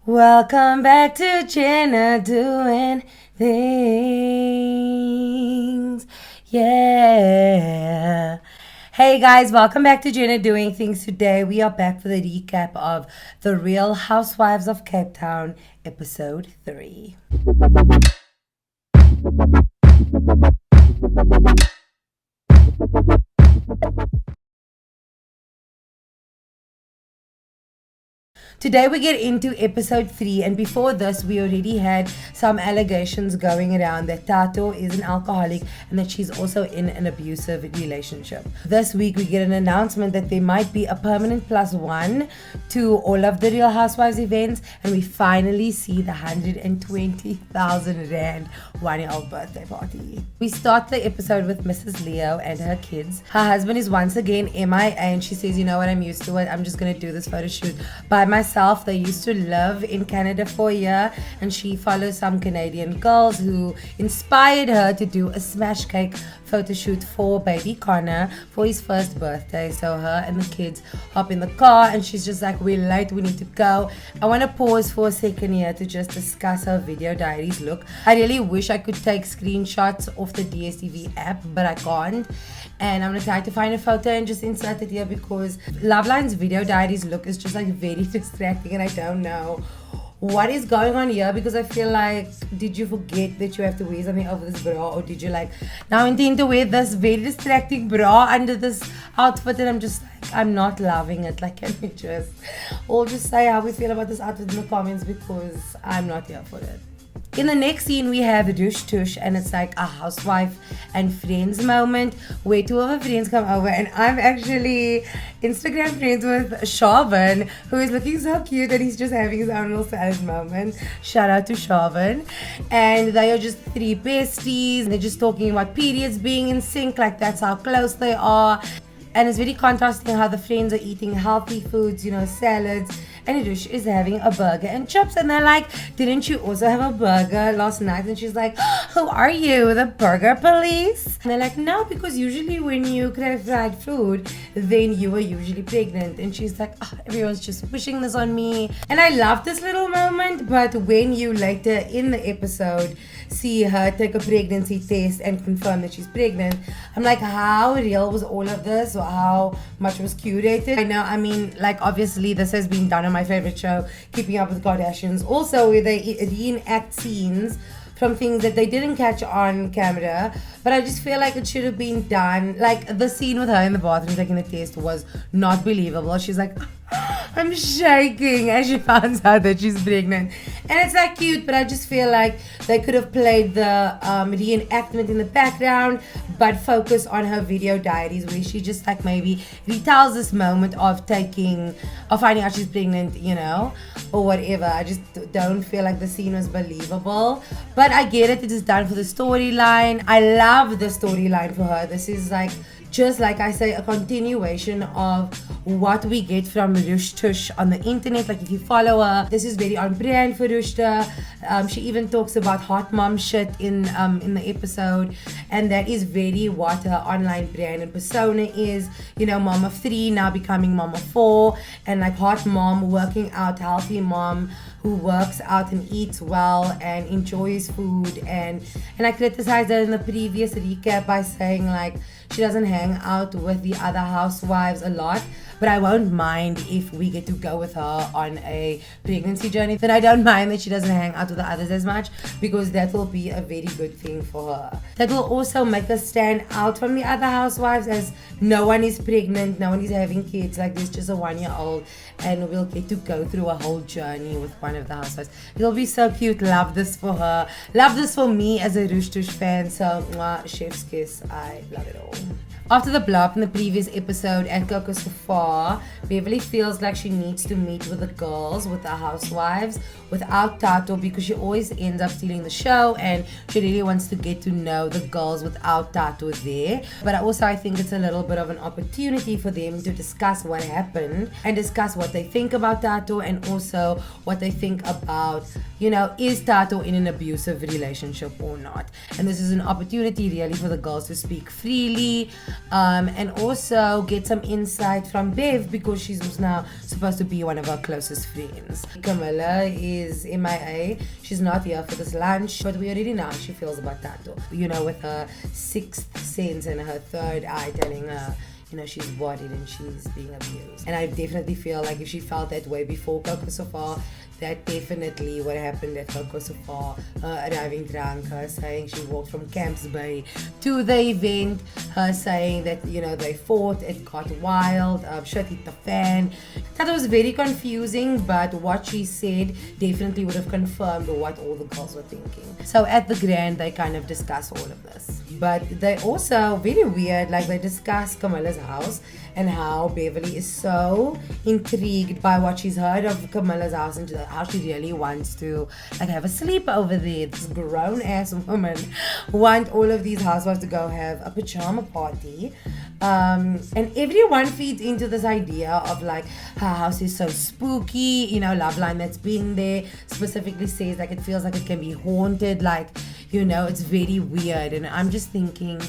Welcome back to Jenna Doing Things. Yeah. Hey guys, welcome back to Jenna Doing Things. Today we are back for the recap of The Real Housewives of Cape Town, episode 3. Today we get into episode 3, and before this we already had some allegations going around that Tato is an alcoholic and that she's also in an abusive relationship. This week we get an announcement that there might be a permanent +1 to all of the Real Housewives events, and we finally see the 120,000 Rand 1-year-old birthday party. We start the episode with Mrs. Leo and her kids. Her husband is once again MIA, and she says, you know what, I'm used to it. I'm just going to do this photo shoot by myself. They used to live in Canada for a year, and she follows some Canadian girls who inspired her to do a smash cake photo shoot for baby Connor for his first birthday. So her and the kids hop in the car, and she's just like, we're late, we need to go. I want to pause for a second here to just discuss her video diaries look. I really wish I could take screenshots off the DSTV app, but I can't. And I'm gonna try to find a photo and just insert it here, because Loveline's video diaries look is just like very distracting, and I don't know what is going on here, because I feel like, did you forget that you have to wear something over this bra, or did you like now intend to wear this very distracting bra under this outfit? And I'm just like, I'm not loving it. Like, can we just all just say how we feel about this outfit in the comments, because I'm not here for it. In the next scene, we have Dush Tush, and it's like a housewife and friends moment where two of her friends come over, and I'm actually Instagram friends with Sharvin, who is looking so cute, and he's just having his own little salad moment. Shout out to Sharvin. And they are just three besties. They're just talking about periods being in sync, like that's how close they are. And it's very contrasting how the friends are eating healthy foods, you know, salads, and Idush is having a burger and chips. And they're like, didn't you also have a burger last night? And she's like, who are you, the burger police? And they're like, no, because usually when you crave fried food, then you are usually pregnant. And she's like, oh, everyone's just pushing this on me. And I love this little moment, but when you later in the episode see her take a pregnancy test and confirm that she's pregnant, I'm like, how real was all of this, or how much was curated? I know, I mean, like, obviously this has been done on my favorite show, Keeping Up with Kardashians, also where they reenact scenes from things that they didn't catch on camera, but I just feel like it should have been done. Like, the scene with her in the bathroom taking the test was not believable. She's like, I'm shaking as she finds out that she's pregnant. And it's like cute, but I just feel like they could have played the reenactment in the background, but focus on her video diaries, where she just like maybe retells this moment of finding out she's pregnant, you know, or whatever. I just don't feel like the scene was believable, but I get it. It is done for the storyline. I love the storyline for her. This is like, just like I say, a continuation of what we get from Rush Tush on the internet. Like, if you follow her, this is very on brand for Rushta. She even talks about hot mom shit in the episode, and that is very what her online brand and persona is. You know, mom of 3 now becoming mom of 4, and like hot mom, working out, healthy mom who works out and eats well and enjoys food. And I criticized her in the previous recap by saying like she doesn't hang out with the other housewives a lot, but I won't mind if we get to go with her on a pregnancy journey. Then I don't mind that she doesn't hang out with the others as much, because that will be a very good thing for her. That will also make us stand out from the other housewives, as no one is pregnant, no one is having kids. Like, there's just a 1-year-old, and we'll get to go through a whole journey with one of the housewives. It'll be so cute. Love this for her. Love this for me as a Rush Tush fan. So, mwah, chef's kiss. I love it all. After the blow up in the previous episode at Coco Sofa, Beverly feels like she needs to meet with the girls, with the housewives, without Tato, because she always ends up stealing the show, and she really wants to get to know the girls without Tato there. But also, I think it's a little bit of an opportunity for them to discuss what happened and discuss what they think about Tato, and also what they think about, you know, is Tato in an abusive relationship or not. And this is an opportunity really for the girls to speak freely. and also get some insight from Bev because she's now supposed to be one of our closest friends. Camilla is MIA. She's not here for this lunch, but we already know how she feels about Tato. You know, with her sixth sense and her third eye telling her, you know, she's worried and she's being abused. And I definitely feel like if she felt that way before Coco so far, that definitely what happened at Coco so far, her arriving drunk, her saying she walked from Camps Bay to the event, her saying that, you know, they fought, it got wild, shit hit the fan. That was very confusing, but what she said definitely would have confirmed what all the girls were thinking. So at the Grand, they kind of discuss all of this. But they also, very weird, like they discuss Camilla's house and how Beverly is so intrigued by what she's heard of Camilla's house and how she really wants to like have a sleep over there. This grown ass woman want all of these housewives to go have a pajama party. And everyone feeds into this idea of like her house is so spooky, you know, Loveline that's been there specifically says like it feels like it can be haunted, like, you know, it's very weird. And I'm just thinking,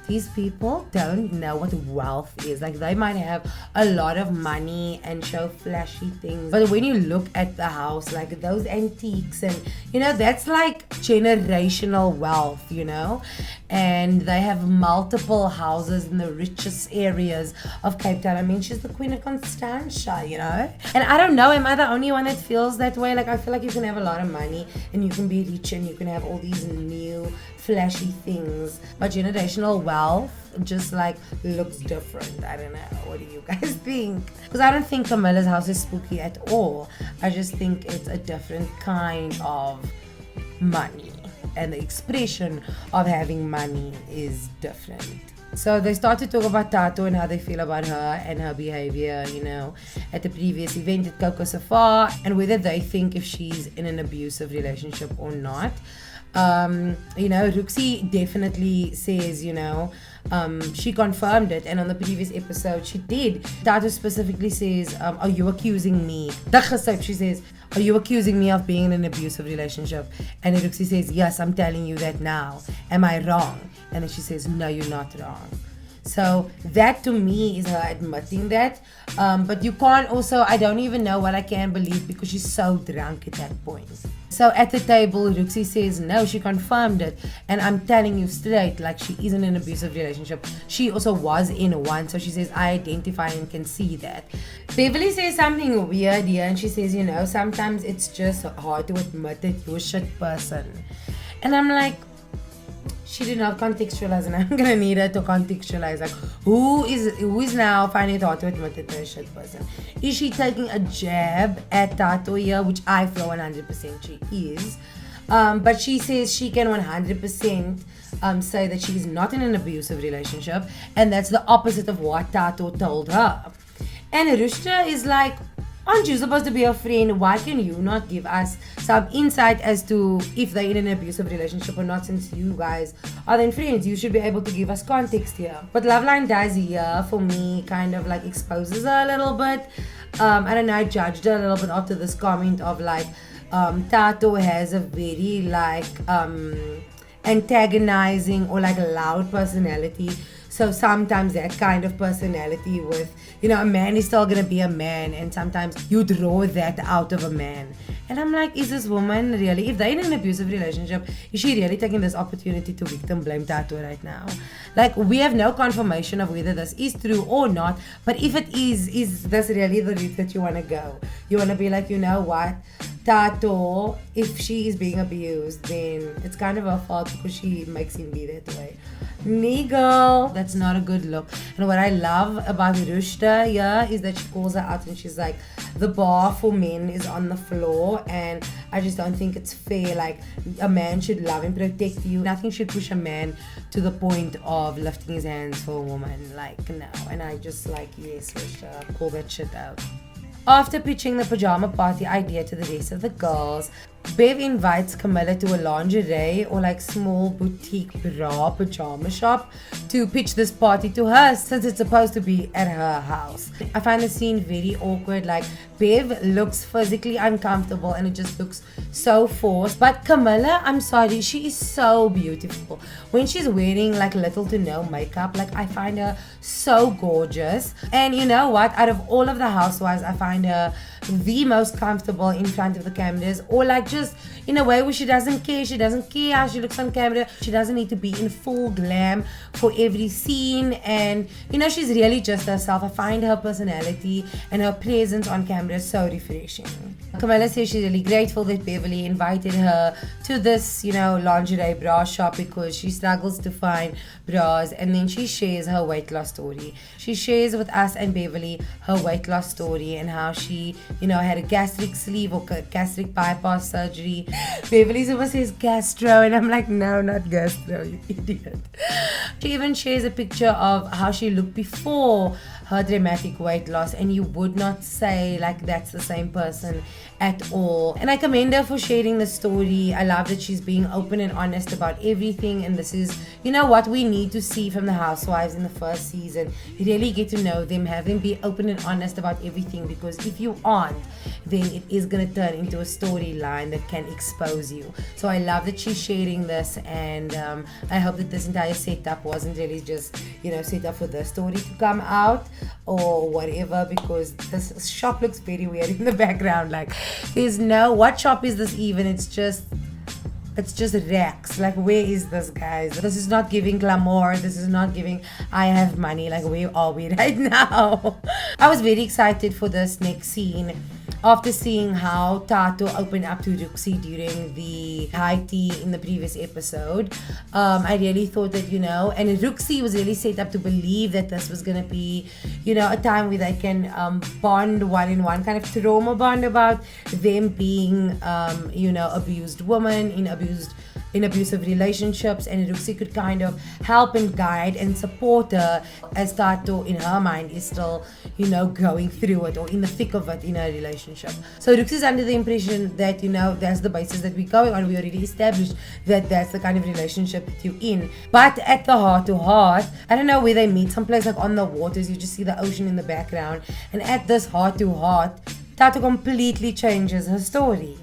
these people don't know what wealth is. Like, they might have a lot of money and show flashy things, but when you look at the house, like those antiques and, you know, that's like generational wealth, you know. And they have multiple houses in the richest areas of Cape Town. I mean, she's the Queen of Constantia, you know. And I don't know, am I the only one that feels that way? Like, I feel like you can have a lot of money and you can be rich and you can have all these new flashy things, but generational wealth just like looks different. I don't know, what do you guys think? Because I don't think Camilla's house is spooky at all. I just think it's a different kind of money, and the expression of having money is different. So they start to talk about Tato and how they feel about her and her behavior, you know, at the previous event at Coco Safar, and whether they think if she's in an abusive relationship or not. You know, Ruxie definitely says, you know, she confirmed it, and on the previous episode she did. Tato specifically says, are you accusing me? She says, are you accusing me of being in an abusive relationship? And Ruxie says, yes, I'm telling you that now. Am I wrong? And then she says, no, you're not wrong. So that to me is her admitting that. But you can't also, I don't even know what I can believe because she's so drunk at that point. So at the table, Ruxie says, no, she confirmed it. And I'm telling you straight, like, she isn't in an abusive relationship. She also was in one. So she says, I identify and can see that. Beverly says something weird here. And she says, you know, sometimes it's just hard to admit that you're a shit person. And I'm like, she did not contextualize, and I'm gonna need her to contextualize. Like, who is now finding it hard to admit that they're a shit person? Is she taking a jab at Tato here, which I feel 100% she is? But she says she can 100% say that she is not in an abusive relationship, and that's the opposite of what Tato told her. And Rushta is like, aren't you supposed to be a friend? Why can you not give us some insight as to if they're in an abusive relationship or not, since you guys are then friends? You should be able to give us context here. What Loveline does here, for me, kind of like exposes her a little bit. I don't know, I judged her a little bit after this comment of like, Tato has a very like antagonizing or like loud personality. So sometimes that kind of personality with, you know, a man is still gonna be a man, and sometimes you draw that out of a man. And I'm like, is this woman really, if they're in an abusive relationship, is she really taking this opportunity to victim blame Tato right now? Like, we have no confirmation of whether this is true or not, but if it is this really the route that you want to go? You want to be like, you know what, Tato, if she is being abused, then it's kind of her fault because she makes him be that way. Nigel, that's not a good look. And what I love about Rushta here is that she calls her out and she's like, the bar for men is on the floor, and I just don't think it's fair. Like, a man should love and protect you. Nothing should push a man to the point of lifting his hands for a woman. Like, no. And I just like, yes, Rushta, call that shit out. After pitching the pajama party idea to the rest of the girls, Bev invites Camilla to a lingerie or like small boutique bra pajama shop to pitch this party to her since it's supposed to be at her house. I find the scene very awkward. Like Bev looks physically uncomfortable and it just looks so forced. But Camilla, I'm sorry, she is so beautiful. When she's wearing like little to no makeup, like I find her so gorgeous. And you know what? Out of all of the housewives, I find her the most comfortable in front of the cameras, or like just in a way where she doesn't care how she looks on camera. She doesn't need to be in full glam for every scene, and you know, she's really just herself. I find her personality and her presence on camera so refreshing. Camilla says she's really grateful that Beverly invited her to this, you know, lingerie bra shop because she struggles to find bras, and then she shares her weight loss story. She shares with us and Beverly her weight loss story and how she, you know, had a gastric sleeve or gastric bypass surgery. Beverly super says gastro, and I'm like, no, not gastro, you idiot. She even shares a picture of how she looked before her dramatic weight loss, and you would not say like that's the same person at all. And I commend her for sharing the story. I love that she's being open and honest about everything, and this is, you know, what we need to see from the housewives in the first season. You really get to know them, have them be open and honest about everything, because if you aren't, then it is going to turn into a storyline that can expose you. So I love that she's sharing this, and I hope that this entire setup wasn't really just, you know, set up for the story to come out or whatever, because this shop looks very weird in the background. Like, there's no, what shop is this even? It's just racks. Like, where is this, guys? This is not giving glamour. This is not giving I have money. Like, where are we right now? I was very excited for this next scene after seeing how Tato opened up to Ruxie during the high tea in the previous episode. I really thought that, you know, and Ruxie was really set up to believe that this was going to be, you know, a time where they can bond one-on-one, kind of trauma bond about them being, you know, abused women in abusive relationships, and Ruxie could kind of help and guide and support her as Tato in her mind is still, you know, going through it or in the thick of it in a relationship. So Ruxie's under the impression that, you know, that's the basis that we're going on. We already established that that's the kind of relationship that you're in. But at the heart to heart, I don't know where they meet, someplace like on the waters, you just see the ocean in the background, and at this heart to heart, Tato completely changes her story.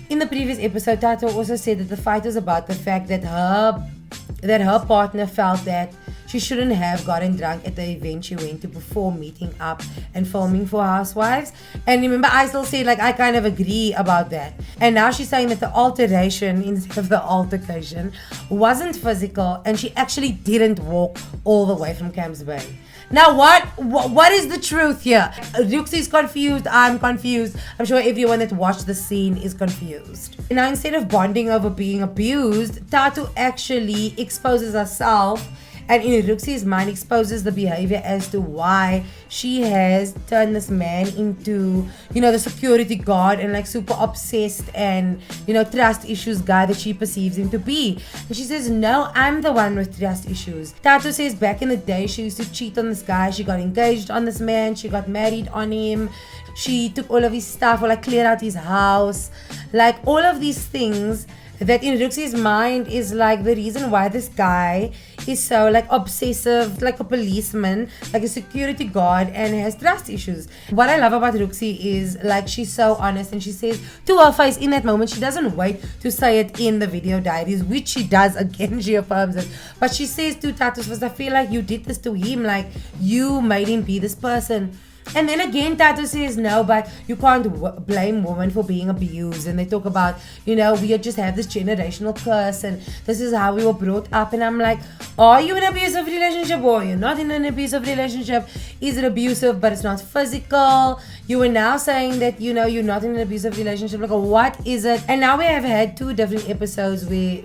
In the previous episode, Tato also said that the fight was about the fact that her partner felt that she shouldn't have gotten drunk at the event she went to before meeting up and filming for Housewives. And remember, I still say, like, I kind of agree about that. And now she's saying that the alteration instead of the altercation wasn't physical, and she actually didn't walk all the way from Camps Bay. Now what is the truth here? Ruxie's confused, I'm confused. I'm sure everyone that watched the scene is confused. Now, instead of bonding over being abused, Tato actually exposes herself, and in Ruxie's mind exposes the behavior as to why she has turned this man into, you know, the security guard and like super obsessed and, you know, trust issues guy that she perceives him to be. And she says, no, I'm the one with trust issues. Tato says back in the day she used to cheat on this guy, she got engaged on this man, she got married on him, she took all of his stuff or like cleared out his house, like all of these things that in Ruxie's mind is like the reason why this guy is so like obsessive, like a policeman, like a security guard, and has trust issues. What I love about Ruxie is like she's so honest, and she says to her face in that moment, she doesn't wait to say it in the video diaries, which she does again, she affirms it, but she says to Tato's face, I feel like you did this to him, like you made him be this person. And then again, Tato says, no, but you can't blame women for being abused. And they talk about, you know, we just have this generational curse and this is how we were brought up. And I'm like, are you in an abusive relationship or you're not in an abusive relationship? Is it abusive but it's not physical? You are now saying that, you know, you're not in an abusive relationship. Like, what is it? And now we have had two different episodes where,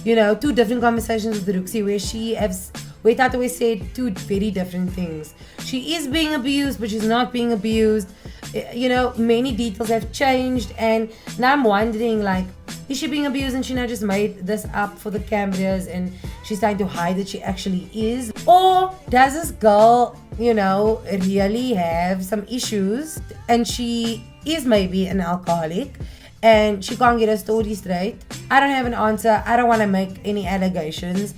you know, two different conversations with Ruxie where Tato always said two very different things. She is being abused, but she's not being abused. You know, many details have changed, and now I'm wondering, like, is she being abused and she now just made this up for the cameras and she's trying to hide that she actually is? Or does this girl, you know, really have some issues and she is maybe an alcoholic and she can't get her story straight. I don't have an answer. I don't want to make any allegations.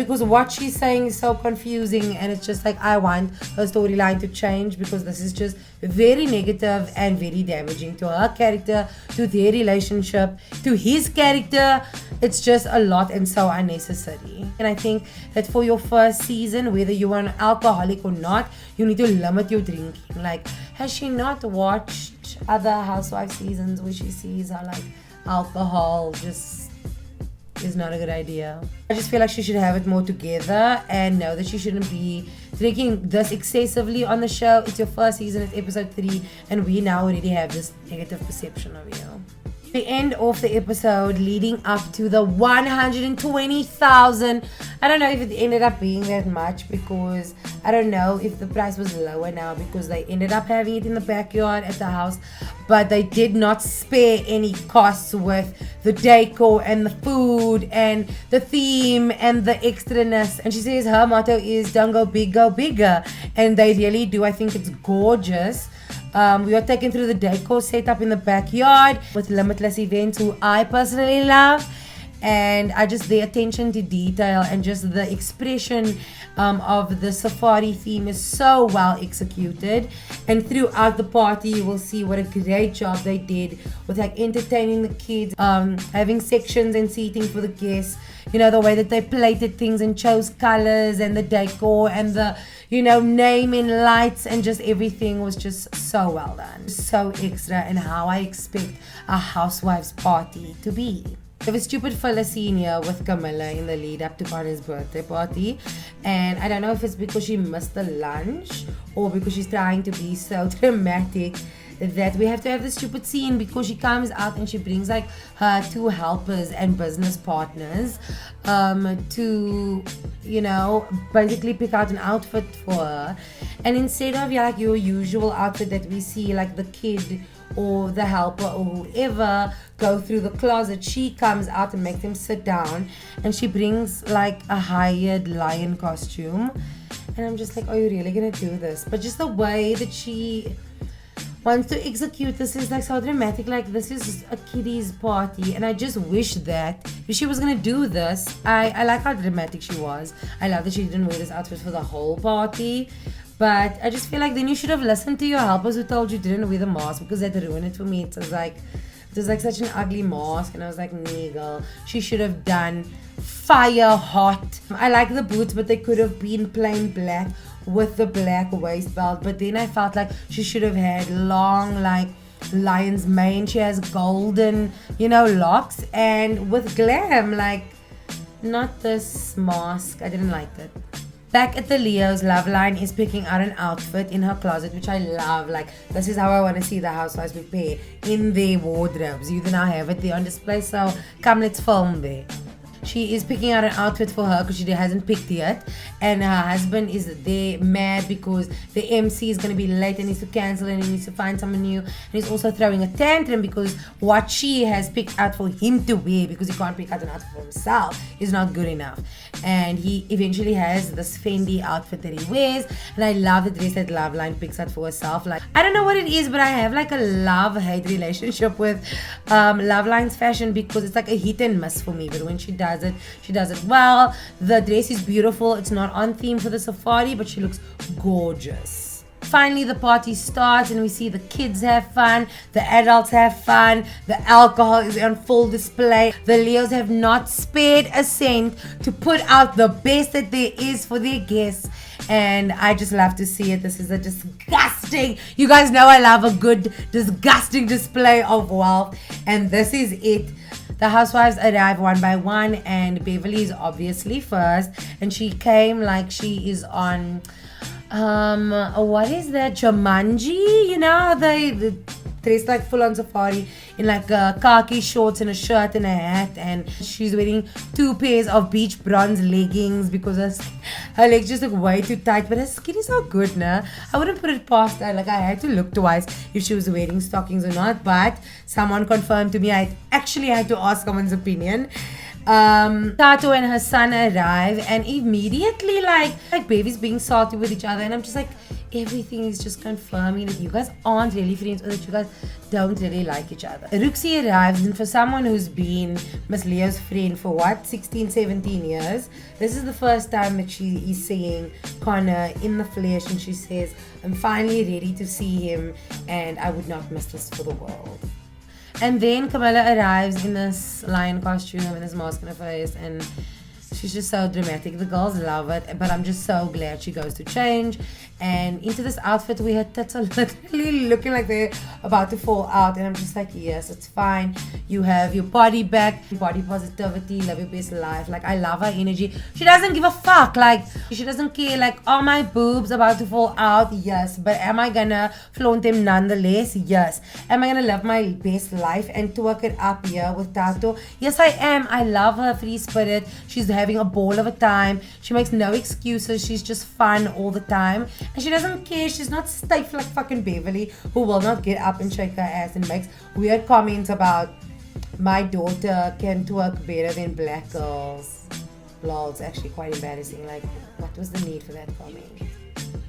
Because what she's saying is so confusing, and it's just like, I want her storyline to change, because this is just very negative and very damaging to her character, to their relationship, to his character. It's just a lot and so unnecessary. And I think that for your first season, whether you are an alcoholic or not, you need to limit your drinking. Like, has she not watched other Housewives seasons where she sees how like alcohol just is not a good idea? I just feel like she should have it more together and know that she shouldn't be drinking this excessively on the show. It's your first season, it's episode 3, and we now already have this negative perception of you. The end of the episode leading up to the 120,000. I don't know if it ended up being that much, because I don't know if the price was lower now because they ended up having it in the backyard at the house, but they did not spare any costs with the decor and the food and the theme and the extraness. And she says her motto is don't go big, go bigger, and they really do. I think it's gorgeous. We are taken through the decor setup in the backyard with Limitless Events, who I personally love. And I just, the attention to detail and just the expression of the safari theme is so well executed. And throughout the party, you will see what a great job they did with like entertaining the kids, having sections and seating for the guests. You know, the way that they plated things and chose colors and the decor and the, you know, naming lights, and just everything was just so well done. So extra, and how I expect a Housewives party to be. There was stupid filler scene here with Camilla in the lead up to Connor's birthday party, and I don't know if it's because she missed the lunch or because she's trying to be so dramatic that we have to have this stupid scene, because she comes out and she brings like her 2 helpers and business partners to, you know, basically pick out an outfit for her. And instead of like your usual outfit that we see like the kid or the helper or whoever go through the closet, she comes out and makes them sit down, and she brings like a hired lion costume. And I'm just like, are you really gonna do this? But just the way that she wants to execute this is like so dramatic. Like, this is a kiddies party, and I just wish that if she was gonna do this, I like how dramatic she was. I love that she didn't wear this outfit for the whole party, but I just feel like then you should have listened to your helpers who told you didn't wear the mask, because that ruined it for me. It was like such an ugly mask, and I was like, nee girl, she should have done fire hot. I like the boots, but they could have been plain black with the black waist belt. But then I felt like she should have had long, like lion's mane. She has golden, you know, locks, and with glam. Like, not this mask. I didn't like it. Back at the Leo's, Loveline is picking out an outfit in her closet, which I love. Like, this is how I want to see the housewives prepare, in their wardrobes. You now have it there on display, so come, let's film there. She is picking out an outfit for her because she hasn't picked yet, and her husband is there mad because the MC is going to be late and needs to cancel, and he needs to find someone new. And he's also throwing a tantrum because what she has picked out for him to wear, because he can't pick out an outfit for himself, is not good enough. And he eventually has this Fendi outfit that he wears, and I love the dress that Loveline picks out for herself. Like, I don't know what it is, but I have like a love-hate relationship with Loveline's fashion, because it's like a hit and miss for me. But when she does it, she does it well. The dress is beautiful. It's not on theme for the safari, but she looks gorgeous. Finally, the party starts and we see the kids have fun, the adults have fun, the alcohol is on full display. The Leos have not spared a cent to put out the best that there is for their guests, and I just love to see it. This is a disgusting, you guys know I love a good disgusting display of wealth, and this is it. The housewives arrive one by one, and Beverly is obviously first, and she came like she is on what is that, Jumanji? You know how they dress like full on safari in like khaki shorts and a shirt and a hat, and she's wearing 2 pairs of beach bronze leggings because her legs just look way too tight, but her skin is so good now. I wouldn't put it past her. Like, I had to look twice if she was wearing stockings or not, but someone confirmed to me. I actually had to ask someone's opinion. Tato and her son arrive, and immediately like babies being salty with each other, and I'm just like, everything is just confirming that you guys aren't really friends, or that you guys don't really like each other. Ruxie arrives, and for someone who's been Miss Leo's friend for 16, 17 years, this is the first time that she is seeing Connor in the flesh, and she says, I'm finally ready to see him, and I would not miss this for the world. And then Camilla arrives in this lion costume and this mask on her face, and she's just so dramatic. The girls love it, but I'm just so glad she goes to change. And into this outfit where her tits are literally looking like they're about to fall out. And I'm just like, yes, it's fine. You have your body back, body positivity, live your best life. Like, I love her energy. She doesn't give a fuck. Like, she doesn't care. Like, are my boobs about to fall out? Yes. But am I gonna flaunt them nonetheless? Yes. Am I gonna live my best life and twerk it up here with Tato? Yes, I am. I love her free spirit. She's having a ball of a time. She makes no excuses. She's just fun all the time. And she doesn't care. She's not stiff like fucking Beverly, who will not get up and shake her ass and makes weird comments about my daughter can twerk better than black girls. Lol, it's actually quite embarrassing. Like, what was the need for that comment?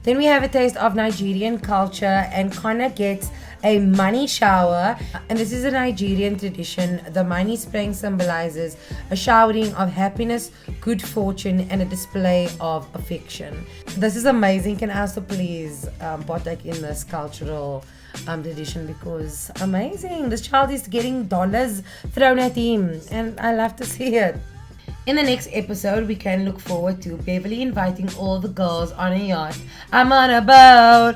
Then we have a taste of Nigerian culture, and Connor gets a money shower, and this is a Nigerian tradition. The money spraying symbolizes a showering of happiness, good fortune, and a display of affection. This is amazing. Can I also please partake in this cultural tradition, because amazing. This child is getting dollars thrown at him, and I love to see it. In the next episode, we can look forward to Beverly inviting all the girls on a yacht. I'm on a boat,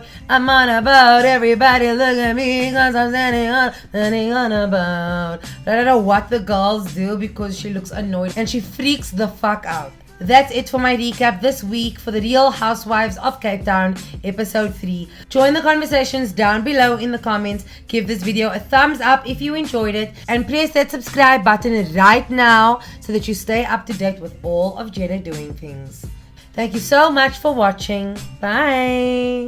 everybody look at me, cause I'm standing on a boat. I don't know what the girls do, because she looks annoyed and she freaks the fuck out. That's it for my recap this week for the Real Housewives of Cape Town, episode 3. Join the conversations down below in the comments. Give this video a thumbs up if you enjoyed it, and press that subscribe button right now so that you stay up to date with all of Jenna doing things. Thank you so much for watching. Bye.